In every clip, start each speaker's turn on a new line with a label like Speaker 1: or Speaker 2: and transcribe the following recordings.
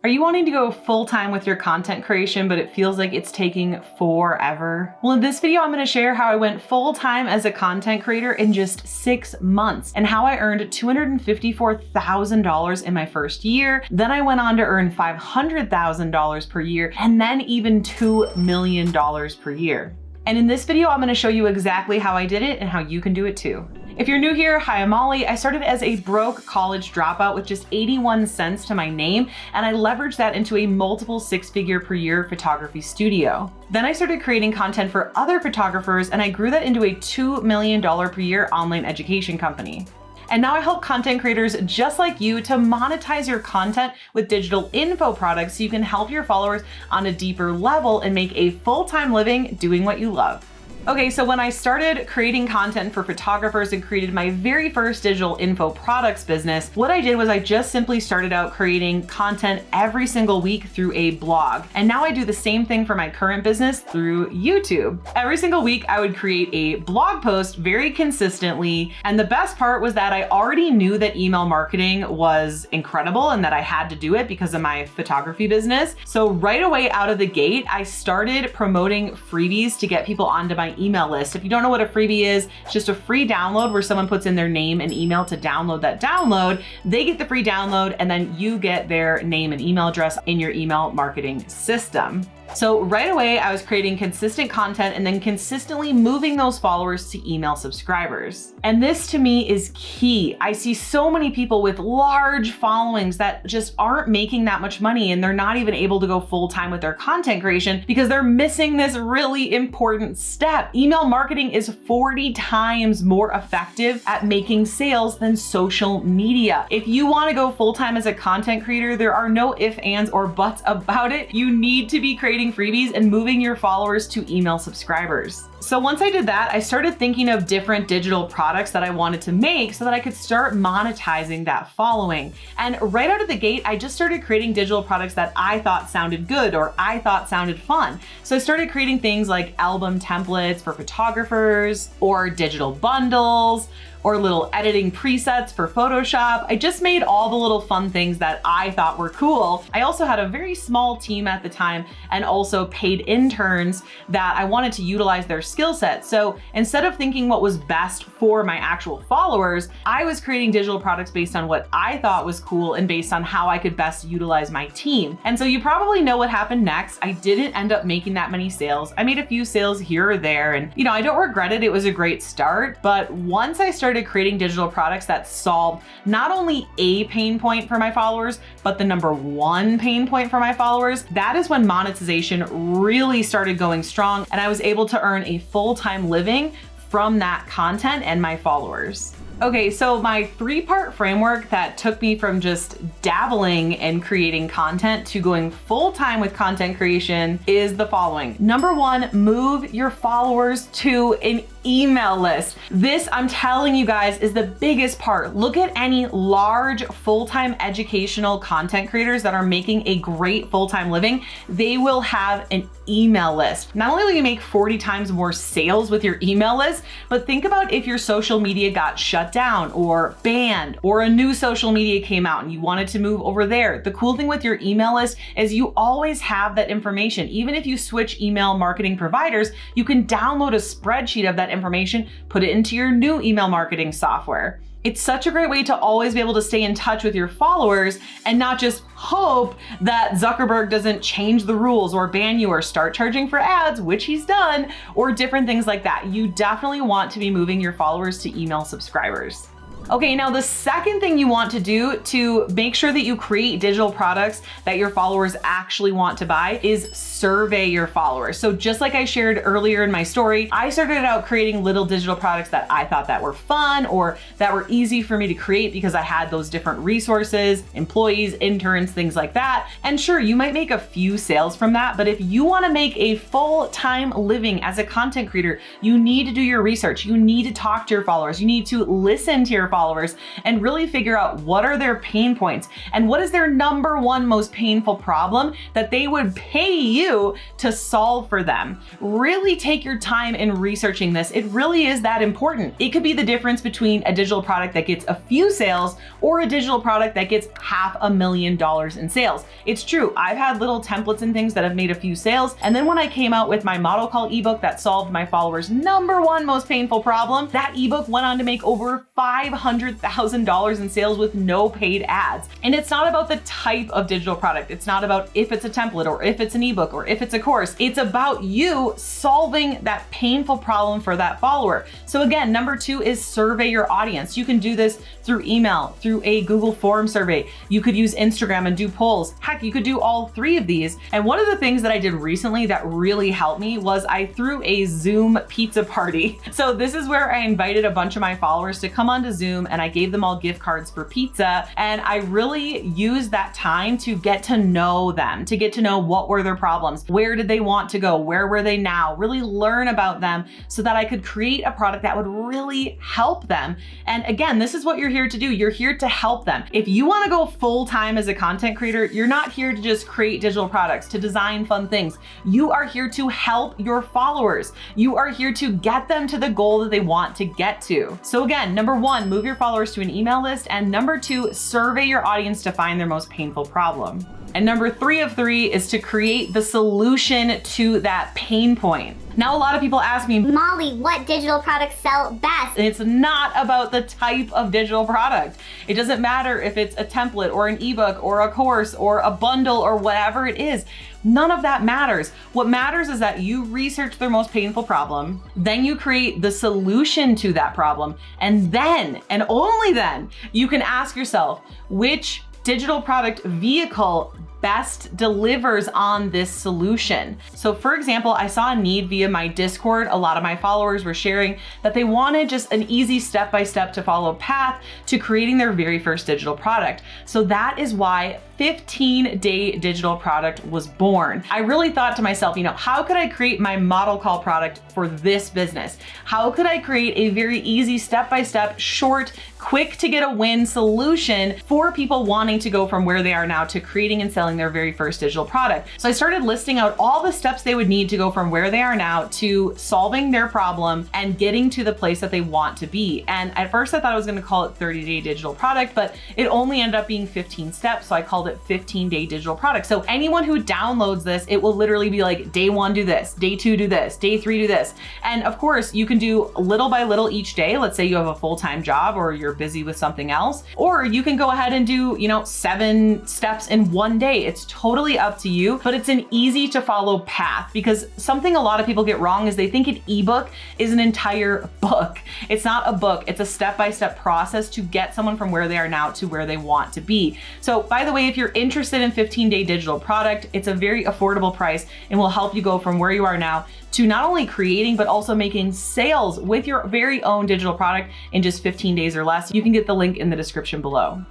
Speaker 1: Are you wanting to go full-time with your content creation, but it feels like it's taking forever? Well, in this video, I'm gonna share how I went full-time as a content creator in just 6 months and how I earned $254,000 in my first year. Then I went on to earn $500,000 per year and then even $2 million per year. And in this video, I'm gonna show you exactly how I did it and how you can do it too. If you're new here, hi, I'm Molly. I started as a broke college dropout with just 81 cents to my name, and I leveraged that into a multiple 6-figure per year photography studio. Then I started creating content for other photographers, and I grew that into a $2 million per year online education company. And now I help content creators just like you to monetize your content with digital info products so you can help your followers on a deeper level and make a full-time living doing what you love. Okay, so when I started creating content for photographers and created my very first digital info products business, what I did was I just simply started out creating content every single week through a blog. And now I do the same thing for my current business through YouTube. Every single week I would create a blog post very consistently. And the best part was that I already knew that email marketing was incredible and that I had to do it because of my photography business. So right away out of the gate, I started promoting freebies to get people onto my email list. If you don't know what a freebie is, it's just a free download where someone puts in their name and email to download that download. They get the free download and then you get their name and email address in your email marketing system. So right away, I was creating consistent content and then consistently moving those followers to email subscribers. And this to me is key. I see so many people with large followings that just aren't making that much money and they're not even able to go full-time with their content creation because they're missing this really important step. Email marketing is 40 times more effective at making sales than social media. If you want to go full-time as a content creator, there are no ifs, ands, or buts about it. You need to be creating freebies and moving your followers to email subscribers. So once I did that, I started thinking of different digital products that I wanted to make so that I could start monetizing that following. And right out of the gate, I just started creating digital products that I thought sounded good or I thought sounded fun. So I started creating things like album templates for photographers or digital bundles or little editing presets for Photoshop. I just made all the little fun things that I thought were cool. I also had a very small team at the time and also paid interns that I wanted to utilize their skill set. So instead of thinking what was best for my actual followers, I was creating digital products based on what I thought was cool and based on how I could best utilize my team. And so you probably know what happened next. I didn't end up making that many sales. I made a few sales here or there and I don't regret it. It was a great start. But once I started creating digital products that solved not only a pain point for my followers, but the #1 pain point for my followers, that is when monetization really started going strong and I was able to earn a full-time living from that content and my followers. Okay, so my 3-part framework that took me from just dabbling in creating content to going full-time with content creation is the following. #1, move your followers to an email list. This, I'm telling you guys, is the biggest part. Look at any large full-time educational content creators that are making a great full-time living. They will have an email list. Not only will you make 40 times more sales with your email list, but think about if your social media got shut down or banned or a new social media came out and you wanted to move over there. The cool thing with your email list is you always have that information. Even if you switch email marketing providers, you can download a spreadsheet of that information, put it into your new email marketing software. It's such a great way to always be able to stay in touch with your followers and not just hope that Zuckerberg doesn't change the rules or ban you or start charging for ads, which he's done, or different things like that. You definitely want to be moving your followers to email subscribers. Okay, now the second thing you want to do to make sure that you create digital products that your followers actually want to buy is survey your followers. So just like I shared earlier in my story, I started out creating little digital products that I thought that were fun or that were easy for me to create because I had those different resources, employees, interns, things like that. And sure, you might make a few sales from that, but if you want to make a full-time living as a content creator, you need to do your research. You need to talk to your followers. You need to listen to your followers and really figure out what are their pain points and what is their number one most painful problem that they would pay you to solve for them. Really take your time in researching this. It really is that important. It could be the difference between a digital product that gets a few sales or a digital product that gets $500,000 in sales. It's true. I've had little templates and things that have made a few sales. And then when I came out with my model call ebook that solved my followers' number one most painful problem, that ebook went on to make over $500,000 in sales with no paid ads. And it's not about the type of digital product. It's not about if it's a template or if it's an ebook or if it's a course. It's about you solving that painful problem for that follower. So again, number 2 is survey your audience. You can do this through email, through a Google form survey. You could use Instagram and do polls. Heck, you could do all 3 of these. And one of the things that I did recently that really helped me was I threw a Zoom pizza party. So this is where I invited a bunch of my followers to come onto Zoom and I gave them all gift cards for pizza. And I really used that time to get to know them, to get to know what were their problems, where did they want to go, where were they now, really learn about them so that I could create a product that would really help them. And again, this is what you're here to do. You're here to help them. If you want to go full time as a content creator, you're not here to just create digital products, to design fun things. You are here to help your followers. You are here to get them to the goal that they want to get to. So again, number 1, move your followers to an email list. And number 2, survey your audience to find their most painful problem. And number 3 of 3 is to create the solution to that pain point. Now, a lot of people ask me,
Speaker 2: Molly, what digital products sell best?
Speaker 1: And it's not about the type of digital product. It doesn't matter if it's a template or an ebook or a course or a bundle or whatever it is. None of that matters. What matters is that you research their most painful problem, then you create the solution to that problem, and then, and only then, you can ask yourself, which digital product vehicle best delivers on this solution. So for example, I saw a need via my Discord. A lot of my followers were sharing that they wanted just an easy step-by-step to follow path to creating their very first digital product. So that is why 15-day digital product was born. I really thought to myself, how could I create my model call product for this business? How could I create a very easy step-by-step, short, quick to get a win solution for people wanting to go from where they are now to creating and selling their very first digital product? So I started listing out all the steps they would need to go from where they are now to solving their problem and getting to the place that they want to be. And at first I thought I was going to call it 30-day digital product, but it only ended up being 15 steps. So I called it 15-day digital product. So anyone who downloads this, it will literally be like day 1, do this, day 2, do this, day 3, do this. And of course you can do little by little each day. Let's say you have a full-time job or you're busy with something else, or you can go ahead and do, 7 steps in one day. It's totally up to you, but it's an easy to follow path, because something a lot of people get wrong is they think an ebook is an entire book. It's not a book. It's a step-by-step process to get someone from where they are now to where they want to be. So by the way, if you're interested in 15-day digital product, it's a very affordable price and will help you go from where you are now to not only creating, but also making sales with your very own digital product in just 15 days or less. You can get the link in the description below.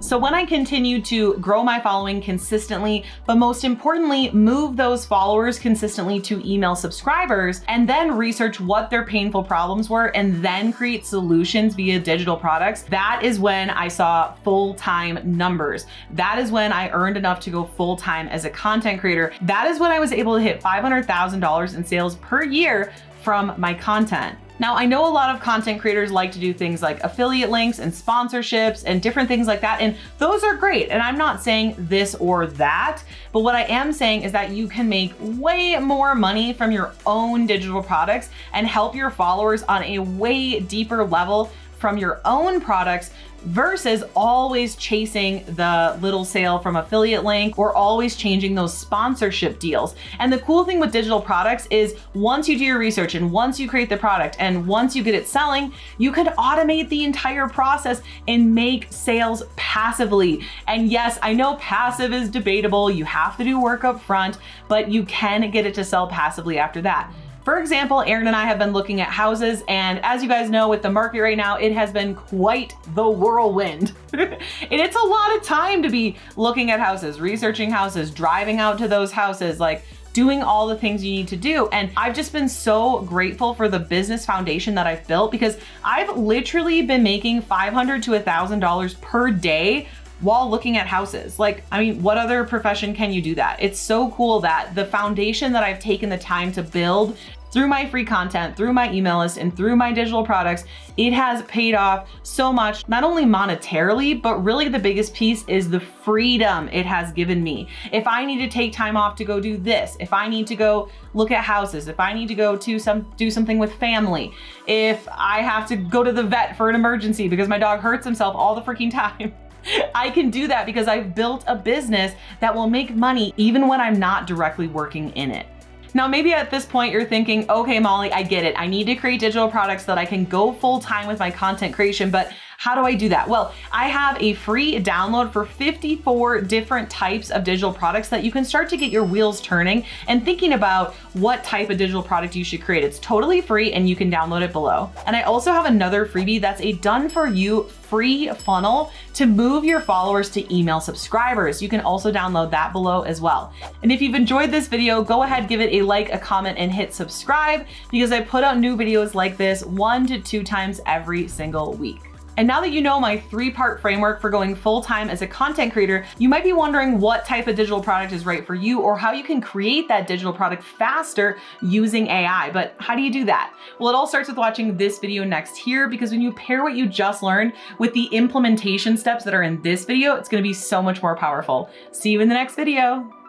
Speaker 1: So when I continue to grow my following consistently, but most importantly, move those followers consistently to email subscribers, and then research what their painful problems were, and then create solutions via digital products, that is when I saw full-time numbers. That is when I earned enough to go full-time as a content creator. That is when I was able to hit $500,000 in sales per year from my content. Now, I know a lot of content creators like to do things like affiliate links and sponsorships and different things like that, and those are great. And I'm not saying this or that, but what I am saying is that you can make way more money from your own digital products and help your followers on a way deeper level from your own products versus always chasing the little sale from affiliate link or always changing those sponsorship deals. And the cool thing with digital products is once you do your research and once you create the product and once you get it selling, you can automate the entire process and make sales passively. And yes, I know passive is debatable. You have to do work up front, but you can get it to sell passively after that. For example, Aaron and I have been looking at houses, and as you guys know, with the market right now, it has been quite the whirlwind. And it's a lot of time to be looking at houses, researching houses, driving out to those houses, like doing all the things you need to do. And I've just been so grateful for the business foundation that I've built, because I've literally been making $500 to $1,000 per day while looking at houses. Like, I mean, what other profession can you do that? It's so cool that the foundation that I've taken the time to build through my free content, through my email list, and through my digital products, it has paid off so much, not only monetarily, but really the biggest piece is the freedom it has given me. If I need to take time off to go do this, if I need to go look at houses, if I need to go to do something with family, if I have to go to the vet for an emergency because my dog hurts himself all the freaking time, I can do that because I've built a business that will make money even when I'm not directly working in it. Now, maybe at this point you're thinking, okay, Molly, I get it. I need to create digital products so that I can go full time with my content creation, but how do I do that? Well, I have a free download for 54 different types of digital products that you can start to get your wheels turning and thinking about what type of digital product you should create. It's totally free and you can download it below. And I also have another freebie that's a done for you free funnel to move your followers to email subscribers. You can also download that below as well. And if you've enjoyed this video, go ahead, give it a like, a comment, and hit subscribe, because I put out new videos like this 1 to 2 times every single week. And now that you know my 3-part framework for going full-time as a content creator, you might be wondering what type of digital product is right for you, or how you can create that digital product faster using AI. But how do you do that? Well, it all starts with watching this video next here, because when you pair what you just learned with the implementation steps that are in this video, it's gonna be so much more powerful. See you in the next video.